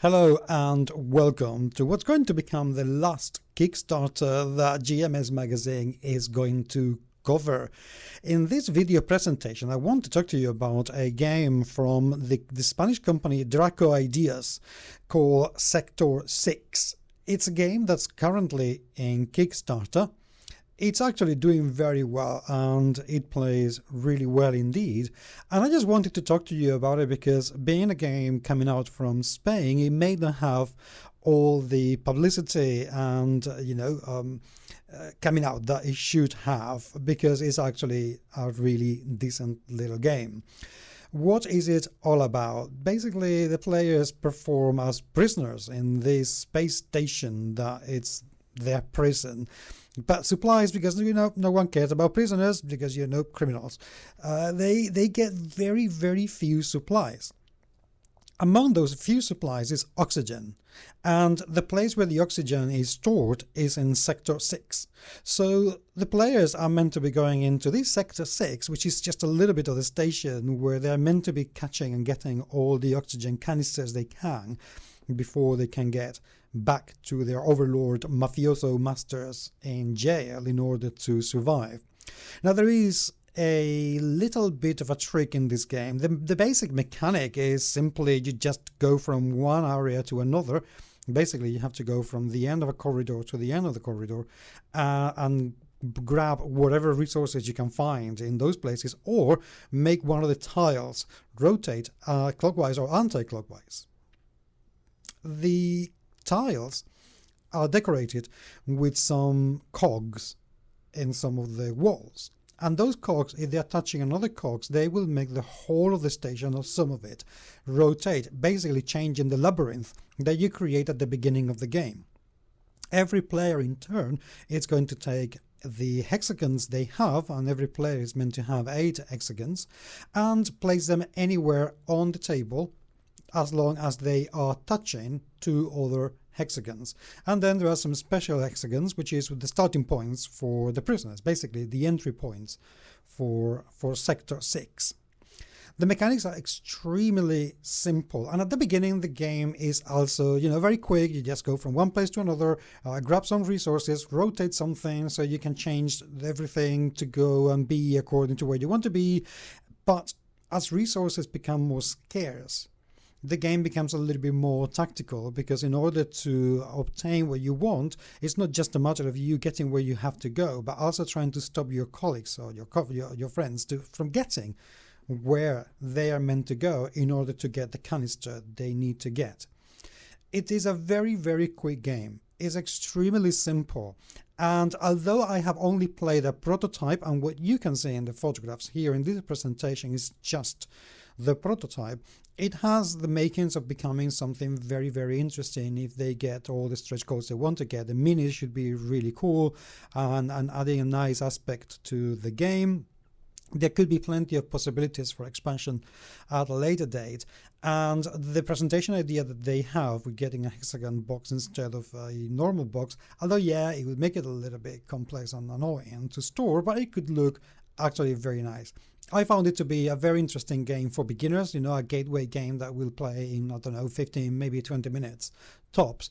Hello and welcome to what's going to become the last Kickstarter that GMS Magazine is going to cover. In this video presentation, I want to talk to you about a game from the Spanish company Draco Ideas called Sector 6. It's a game that's currently in Kickstarter. It's actually doing very well and it plays really well indeed. And I just wanted to talk to you about it because being a game coming out from Spain, it may not have all the publicity and, coming out that it should have, because it's actually a really decent little game. What is it all about? Basically, the players perform as prisoners in this space station that it's their prison. But supplies, because no one cares about prisoners, because criminals. They get very, very few supplies. Among those few supplies is oxygen, and the place where the oxygen is stored is in Sector 6. So the players are meant to be going into this Sector 6, which is just a little bit of the station where they're meant to be catching and getting all the oxygen canisters they can before they can get back to their overlord mafioso masters in jail in order to survive. Now, there is a little bit of a trick in this game. The basic mechanic is simply you just go from one area to another. Basically, you have to go from the end of a corridor to the end of the corridor and grab whatever resources you can find in those places, or make one of the tiles rotate clockwise or anti-clockwise. The tiles are decorated with some cogs in some of the walls, and those cogs, if they're touching another cogs, they will make the whole of the station, or some of it, rotate, basically changing the labyrinth that you create at the beginning of the game. Every player in turn is going to take the hexagons they have, and every player is meant to have 8 hexagons, and place them anywhere on the table as long as they are touching 2 other hexagons. And then there are some special hexagons, which is the starting points for the prisoners, basically the entry points for Sector 6. The mechanics are extremely simple, and at the beginning the game is also very quick. You just go from one place to another, grab some resources, rotate something so you can change everything to go and be according to where you want to be. But as resources become more scarce, the game becomes a little bit more tactical, because in order to obtain what you want, it's not just a matter of you getting where you have to go, but also trying to stop your colleagues or your friends from getting where they are meant to go in order to get the canister they need to get. It is a very, very quick game. It's extremely simple. And although I have only played a prototype, and what you can see in the photographs here in this presentation is just the prototype, it has the makings of becoming something very, very interesting if they get all the stretch goals they want to get. The minis should be really cool and adding a nice aspect to the game. There could be plenty of possibilities for expansion at a later date, and the presentation idea that they have with getting a hexagon box instead of a normal box, although it would make it a little bit complex and annoying to store, but it could look actually very nice. I found it to be a very interesting game for beginners, a gateway game that will play in, 15, maybe 20 minutes tops.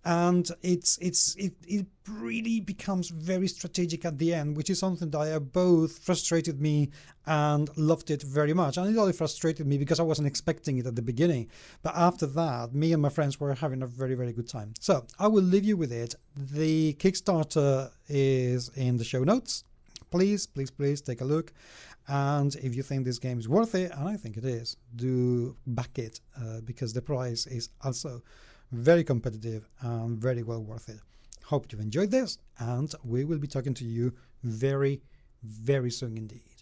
And it really becomes very strategic at the end, which is something that both frustrated me and loved it very much. And it only frustrated me because I wasn't expecting it at the beginning. But after that, me and my friends were having a very, very good time. So I will leave you with it. The Kickstarter is in the show notes. Please, please, please take a look. And if you think this game is worth it, and I think it is, do back it, because the price is also very competitive and very well worth it. Hope you've enjoyed this, and we will be talking to you very, very soon indeed.